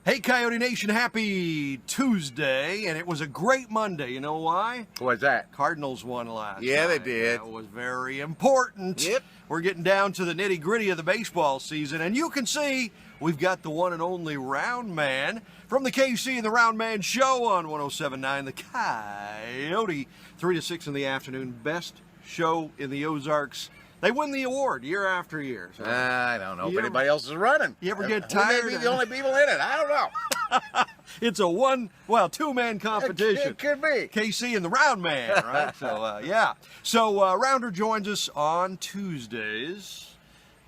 Hey, Coyote Nation, happy Tuesday, and it was a great Monday. You know why? What's that? Cardinals won last Yeah, night. they did. That was very important. Yep. We're getting down to the nitty-gritty of the baseball season, and you can see we've got the one and only Roundman from the KC and the Roundman Show on 107.9 The Coyote, 3 to 6 in the afternoon. Best show in the Ozarks. They win the award year after year. So. I don't know if You anybody else is running. You ever get We tired? may be the only people in it. I don't know. It's a two-man competition. It could be. KC and the Roundman, right? So, yeah. So, Rounder joins us on Tuesdays.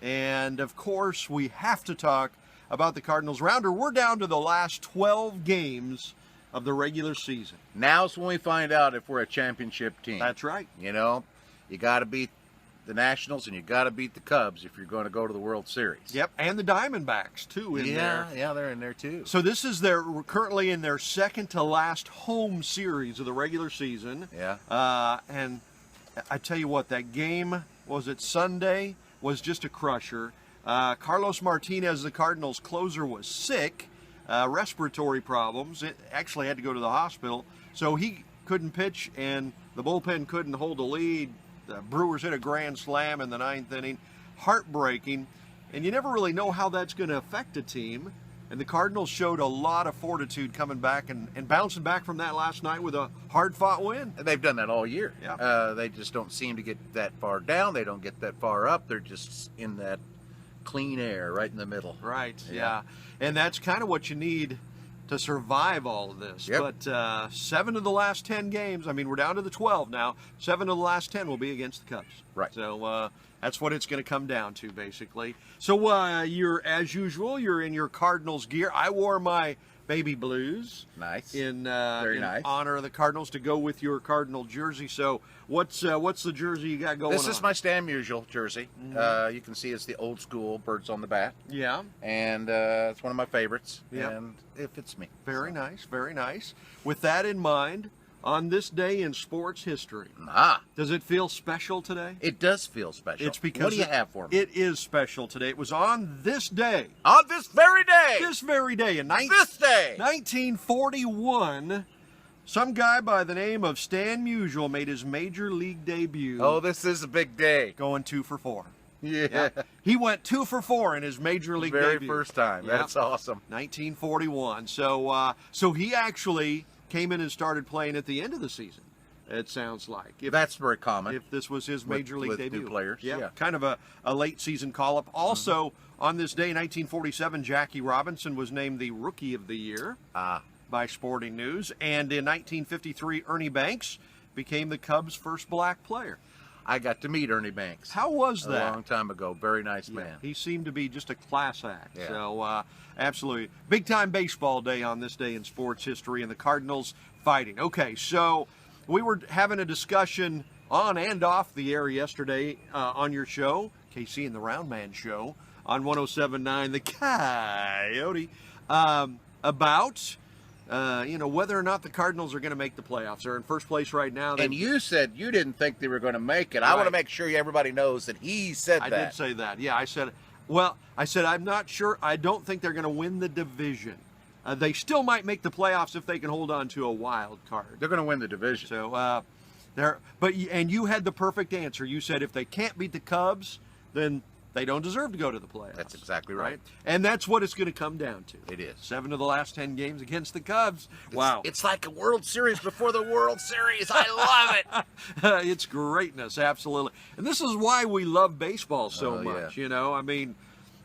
And, of course, we have to talk about the Cardinals. Rounder, we're down to the last 12 games of the regular season. Now's when we find out if we're a championship team. That's right. You know, you got to beat the Nationals and you got to beat the Cubs if you're going to go to the World Series. Yep, and the Diamondbacks, too, in there. Yeah, they're in there, too. So this is currently in their second to last home series of the regular season. Yeah. And I tell you what, that game, was it Sunday, was just a crusher. Carlos Martinez, the Cardinals closer, was sick, respiratory problems. It actually had to go to the hospital. So he couldn't pitch, and the bullpen couldn't hold a lead. The Brewers hit a grand slam in the ninth inning. Heartbreaking. And you never really know how that's going to affect a team. And the Cardinals showed a lot of fortitude coming back and bouncing back from that last night with a hard-fought win. They've done that all year. Yeah. They just don't seem to get that far down. They don't get that far up. They're just in that clean air right in the middle. Right, yeah. And that's kind of what you need to survive all of this. Yep. But 7 of the last 10 games, I mean, we're down to the 12 now. 7 of the last 10 will be against the Cubs. Right. So that's what it's going to come down to, basically. So you're, as usual, you're in your Cardinals gear. I wore my baby blues. Nice. In nice. honor of the Cardinals to go with your Cardinal jersey. So what's the jersey you got going on? This is my Stan Musial jersey. You can see it's the old school birds on the bat. Yeah. And it's one of my favorites. Yep. And it fits me. Very nice, very nice. With that in mind, on this day in sports history, does it feel special today? It does feel special. It's because what do you have for me? It is special today. It was on this day. On this very day. This very day in This day. 1941, some guy by the name of Stan Musial made his major league debut. Oh, this is a big day. Going 2 for 4. Yeah. He went 2 for 4 in his major league Very debut. first time. Yep. That's awesome. 1941. So he actually came in and started playing at the end of the season. It sounds like. That's very common. If this was his major league with debut. new players. Yeah. Kind of a late season call up. Also on this day, 1947, Jackie Robinson was named the Rookie of the Year by Sporting News, and in 1953, Ernie Banks became the Cubs' first black player. I got to meet Ernie Banks. How was that? A long time ago. Very nice man. He seemed to be just a class act. Yeah. So, absolutely. Big time baseball day on this day in sports history, and the Cardinals fighting. Okay, so we were having a discussion on and off the air yesterday on your show, KC and the Roundman Show, on 107.9 The Coyote, about whether or not the Cardinals are going to make the playoffs. They're in first place right now. And you said you didn't think they were going to make it. I Right. want to make sure everybody knows that he said I that. did say that. Yeah, I said, I'm not sure. I don't think they're going to win the division. They still might make the playoffs if they can hold on to a wild card. They're going to win the division. So, and you had the perfect answer. You said if they can't beat the Cubs, then they don't deserve to go to the playoffs. That's exactly right. And that's what it's going to come down to. It is. 7 of the last 10 games against the Cubs. Wow. It's like a World Series before the World Series. I love it. It's greatness, absolutely. And this is why we love baseball so much. Yeah. You know, I mean,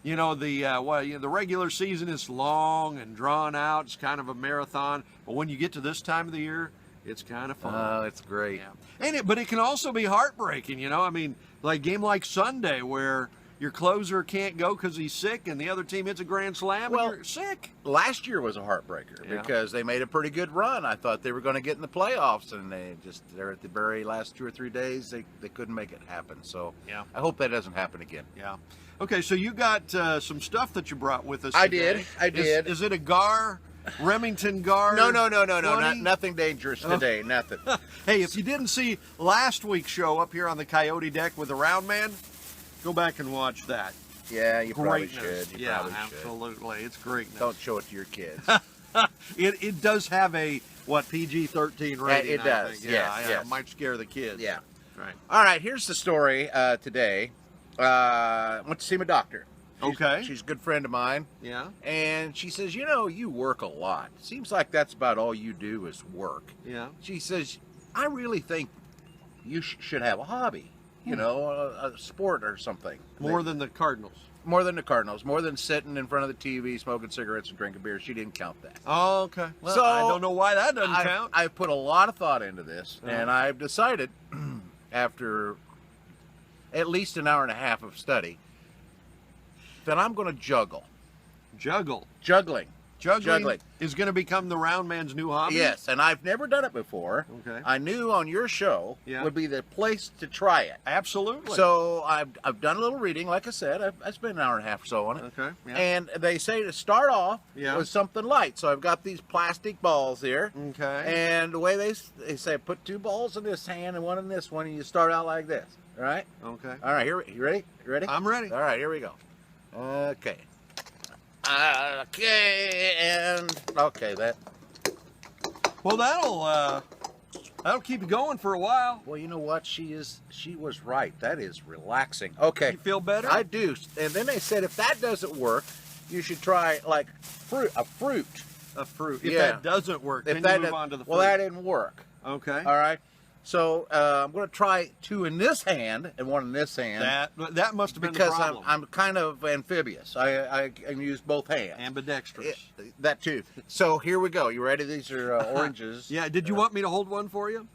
the regular season is long and drawn out. It's kind of a marathon. But when you get to this time of the year, it's kind of fun. Oh, it's great. Yeah. But it can also be heartbreaking. You know, I mean, like game like Sunday where your closer can't go because he's sick, and the other team hits a grand slam, and you're sick. Last year was a heartbreaker because they made a pretty good run. I thought they were going to get in the playoffs, and they're at the very last 2 or 3 days, they couldn't make it happen. So I hope that doesn't happen again. Yeah. Okay, so you got some stuff that you brought with us I today. did. Is it a Remington Gar? No, nothing dangerous today, nothing. Hey, if you didn't see last week's show up here on the Coyote Deck with the Roundman, go back and watch that. Yeah, you probably greatness. should. Yeah, absolutely. It's greatness. Don't show it to your kids. It does have a PG-13 rating. It does. I think. Yes. It might scare the kids. Yeah. Right. All right. Here's the story today. Went to see my doctor. She's a good friend of mine. Yeah. And she says, you work a lot. Seems like that's about all you do is work. Yeah. She says, I really think you should have a hobby. A sport or something. More than the Cardinals. More than the Cardinals. More than sitting in front of the TV, smoking cigarettes and drinking beer. She didn't count that. Oh, okay. Well, so I don't know why that doesn't count. I've put a lot of thought into this, and I've decided, after at least an hour and a half of study, that I'm going to juggle. Juggling is going to become the Roundman's new hobby? Yes, and I've never done it before. Okay. I knew on your show would be the place to try it. Absolutely. So I've done a little reading, like I said. I spent an hour and a half or so on it. Okay. Yeah. And they say to start off with something light. So I've got these plastic balls here. Okay. And the way they say, put 2 balls in this hand and 1 in this one, and you start out like this. All right? Okay. All right, here, you ready? You ready? I'm ready. All right, here we go. Okay. Okay, and okay, that. Well, that'll keep you going for a while. Well, you know what? She was right. That is relaxing. Okay. You feel better? I do. And then they said if that doesn't work, you should try like a fruit. A fruit. If that doesn't work, then you move on to the fruit. Well, that didn't work. Okay. All right. So I'm going to try 2 in this hand and 1 in this hand. That must have been the because problem. I'm kind of amphibious. I can use both hands. Ambidextrous. That too. So here we go. You ready? These are oranges. Yeah. Did you want me to hold one for you?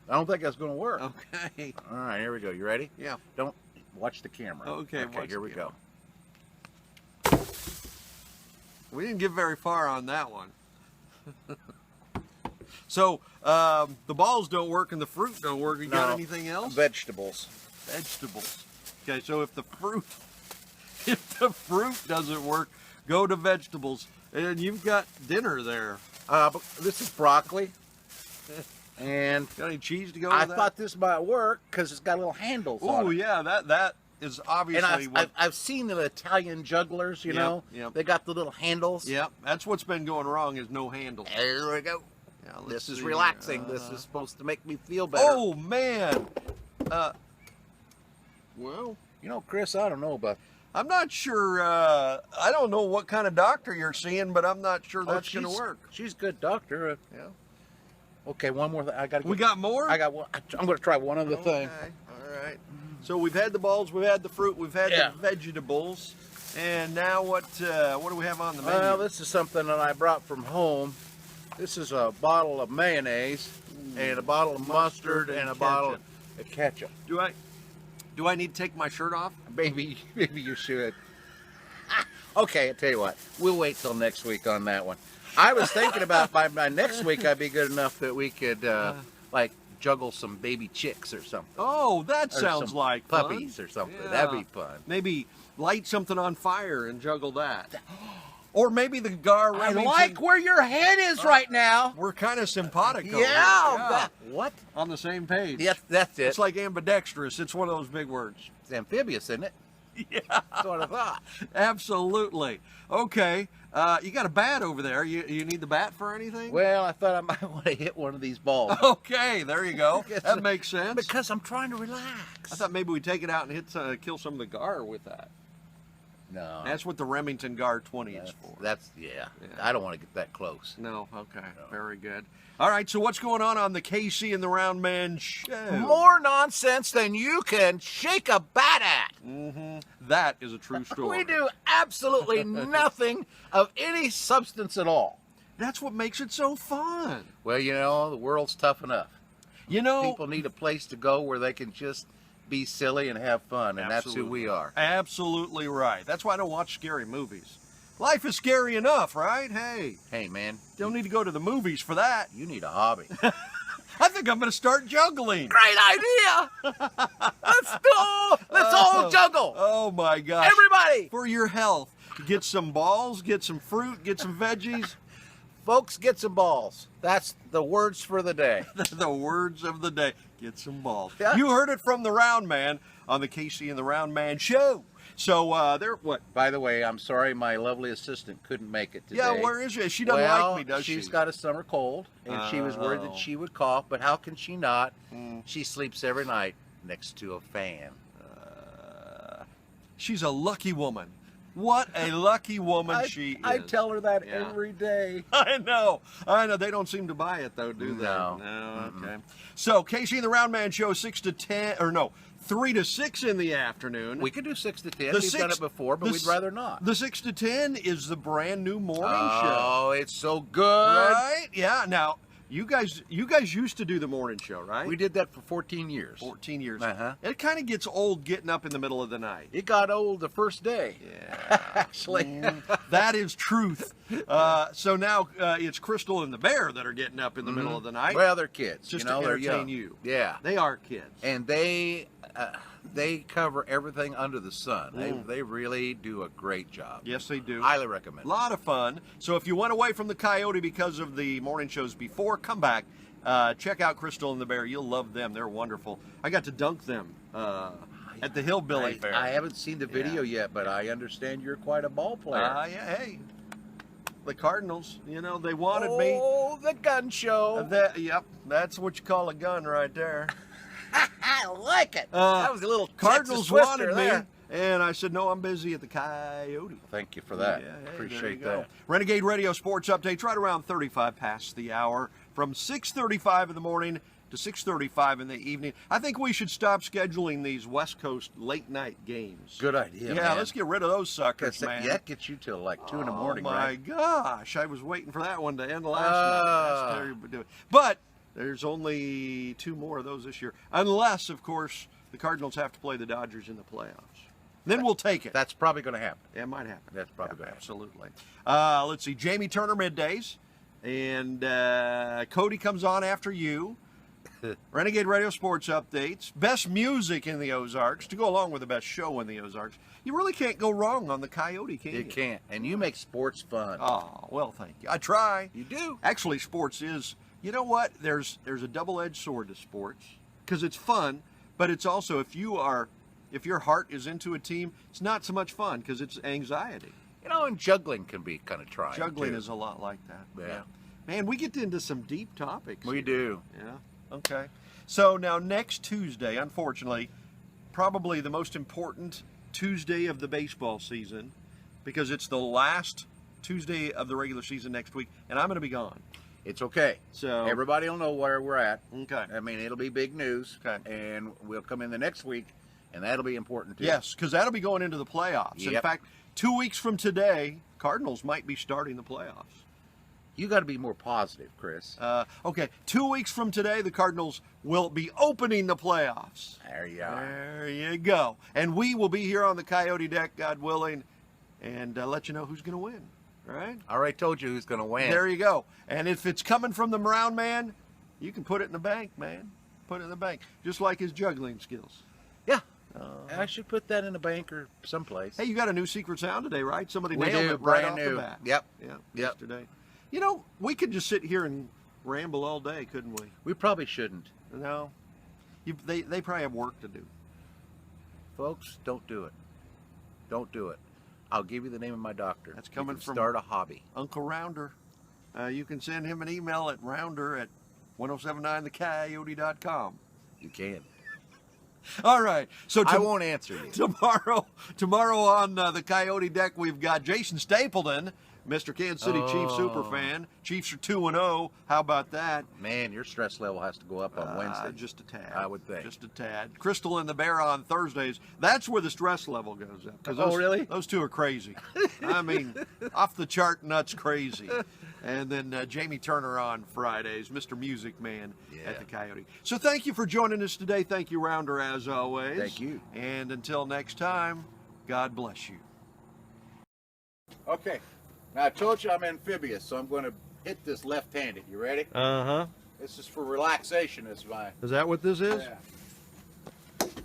I don't think that's going to work. Okay. All right. Here we go. You ready? Yeah. Don't watch the camera. Okay. Here we go. We didn't get very far on that one. So the balls don't work and the fruit don't work. You got anything else? Vegetables. Okay, so if the fruit doesn't work, go to vegetables, and you've got dinner there. But this is broccoli. And got any cheese to go with that? I thought this might work because it's got little handles on it. Oh yeah, that is obviously. And I've seen the Italian jugglers. You know, they got the little handles. Yeah, that's what's been going wrong is no handles. There we go. Yeah, this is relaxing. This is supposed to make me feel better. Oh man. Well, Chris, I don't know about. I'm not sure. I don't know what kind of doctor you're seeing, but I'm not sure that's going to work. She's a good doctor. Yeah. Okay, one more. We got more? I got one. I'm going to try one other thing. All right. So we've had the balls, we've had the fruit, we've had the vegetables, and now what do we have on the menu? Well, this is something that I brought from home. This is a bottle of mayonnaise and a bottle of mustard and a bottle of ketchup. Do I need to take my shirt off? Maybe you should. Okay, I'll tell you what. We'll wait till next week on that one. I was thinking about by next week I'd be good enough that we could like juggle some baby chicks or something. Oh, that sounds like puppies fun. or something. Yeah. That'd be fun. Maybe light something on fire and juggle that. Or maybe the Gar Remington. I like where your head is right now. We're kind of simpatico. Yeah. What? On the same page. Yes, that's it. It's like ambidextrous. It's one of those big words. It's amphibious, isn't it? Yeah. That's what I thought. Absolutely. Okay. You got a bat over there. You need the bat for anything? Well, I thought I might want to hit one of these balls. Okay, there you go. That makes sense. Because I'm trying to relax. I thought maybe we'd take it out and kill some of the Gar with that. No. That's what the Remington Gar 20 is for. Yeah. I don't want to get that close. No, okay. No. Very good. All right, so what's going on the KC and the Roundman show? More nonsense than you can shake a bat at. Mm-hmm. That is a true story. We do absolutely nothing of any substance at all. That's what makes it so fun. Well, the world's tough enough. People need a place to go where they can just be silly and have fun, and that's who we are. Absolutely right. That's why I don't watch scary movies. Life is scary enough, right? Hey, man. Don't need to go to the movies for that. You need a hobby. I think I'm going to start juggling. Great idea. Let's all juggle. Oh, my gosh. Everybody. For your health. Get some balls, get some fruit, get some veggies. Folks, get some balls. That's the words for the day. The words of the day. Get some balls. Yeah. You heard it from the Roundman on the KC and the Roundman show. So they're what? By the way, I'm sorry my lovely assistant couldn't make it today. Yeah, where is she? She doesn't well, like me, does she? She's got a summer cold, and she was worried that she would cough, but how can she not? She sleeps every night next to a fan. She's a lucky woman. What a lucky woman she is. I tell her that every day. I know. They don't seem to buy it, though, do they? No. Okay. So, Casey and the Roundman Show, 3 to 6 in the afternoon. We could do 6 to 10. We've done it before, but we'd rather not. The 6 to 10 is the brand new morning show. Oh, it's so good. Right? Yeah. Now, you guys used to do the morning show, right? We did that for 14 years. 14 years. Uh-huh. It kind of gets old getting up in the middle of the night. It got old the first day. Yeah. Actually. That is truth. So now it's Crystal and the Bear that are getting up in the middle of the night. Well, they're kids. Just you know, to they're entertain young. you. Yeah. They are kids. And they cover everything under the sun. They really do a great job. Yes, they do. Highly recommend. A lot of fun. So if you went away from the Coyote because of the morning shows before, come back. Check out Crystal and the Bear. You'll love them. They're wonderful. I got to dunk them at the Hillbilly Fair. I haven't seen the video yet, but I understand you're quite a ball player. Yeah, hey. The Cardinals, they wanted me. Oh, the gun show. Yep, that's what you call a gun right there. I like it. That was a little Cardinals Texas twister wanted there. me, and I said, no, I'm busy at the Coyote. Thank you for that. Yeah, hey, there Appreciate you go. that. Renegade Radio Sports Updates right around 35 past the hour, from 6:35 in the morning to 6:35 in the evening. I think we should stop scheduling these West Coast late night games. Good idea. Yeah, man. let's get rid of those suckers, man. That gets you till like 2 in the morning, Oh my right? gosh, I was waiting for that one to end last night. That's terrible. But there's only 2 more of those this year, unless, of course, the Cardinals have to play the Dodgers in the playoffs. Then we'll take it. That's probably going to happen. It might happen. That's probably going to happen. Absolutely. Let's see. Jamie Turner middays, and Cody comes on after you. Renegade Radio Sports Updates. Best music in the Ozarks to go along with the best show in the Ozarks. You really can't go wrong on the Coyote, can you? You can't. And you make sports fun. Oh, well, thank you. I try. You do. Actually, sports is, you know what? There's a double-edged sword to sports because it's fun, but it's also if your heart is into a team, it's not so much fun because it's anxiety. And juggling can be kind of trying. Juggling too. is a lot like that. Yeah. Man, we get into some deep topics. We do. Yeah. Okay. So now next Tuesday, unfortunately, probably the most important Tuesday of the baseball season because it's the last Tuesday of the regular season next week, and I'm going to be gone. It's okay. So everybody will know where we're at. Okay. I mean, it'll be big news. Okay. And we'll come in the next week, and that'll be important too. Yes, because that'll be going into the playoffs. Yep. In fact, 2 weeks from today, Cardinals might be starting the playoffs. You got to be more positive, Chris. Okay, 2 weeks from today, the Cardinals will be opening the playoffs. There you are. There you go. And we will be here on the Coyote Deck, God willing, and let you know who's going to win. Right? I already told you who's going to win. There you go. And if it's coming from the Roundman, you can put it in the bank, man. Put it in the bank, just like his juggling skills. Yeah. I should put that in a bank or someplace. Hey, you got a new secret sound today, right? Somebody We nailed do, it right brand off new. the bat. Yep. Yeah, Yep. yesterday. We could just sit here and ramble all day, couldn't we? We probably shouldn't. No. They probably have work to do. Folks, don't do it. Don't do it. I'll give you the name of my doctor. That's coming You can from start a hobby. Uncle Rounder. You can send him an email at rounder@1079thecoyote.com. You can. All right. So I won't answer you. Tomorrow on the Coyote Deck, we've got Jason Stapleton, Mr. Kansas City Chiefs superfan. Chiefs are 2-0. How about that? Man, your stress level has to go up on Wednesday. Just a tad. I would think. Just a tad. Crystal and the Bear on Thursdays. That's where the stress level goes up. 'Cause really? Those two are crazy. I mean, off the chart nuts crazy. And then Jamie Turner on Fridays, Mr. Music Man at the Coyote. So thank you for joining us today. Thank you, Rounder, as always. Thank you. And until next time, God bless you. Okay. Now, I told you I'm amphibious, so I'm going to hit this left-handed. You ready? Uh-huh. This is for relaxation. This is my... Is that what this is? Yeah. Did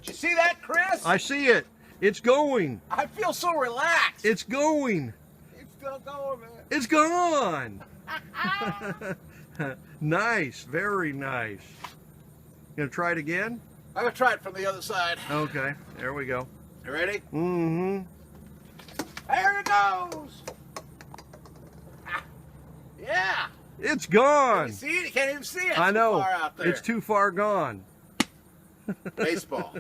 you see that, Chris? I see it. It's going. I feel so relaxed. It's going. It's still going, man. It's gone. Nice. Very nice. You gonna try it again? I'm going to try it from the other side. Okay. There we go. You ready? Mm-hmm. There it goes. Ah, yeah. It's Can gone. you see it? You can't even see it. I know. So far out there. It's too far gone. Baseball.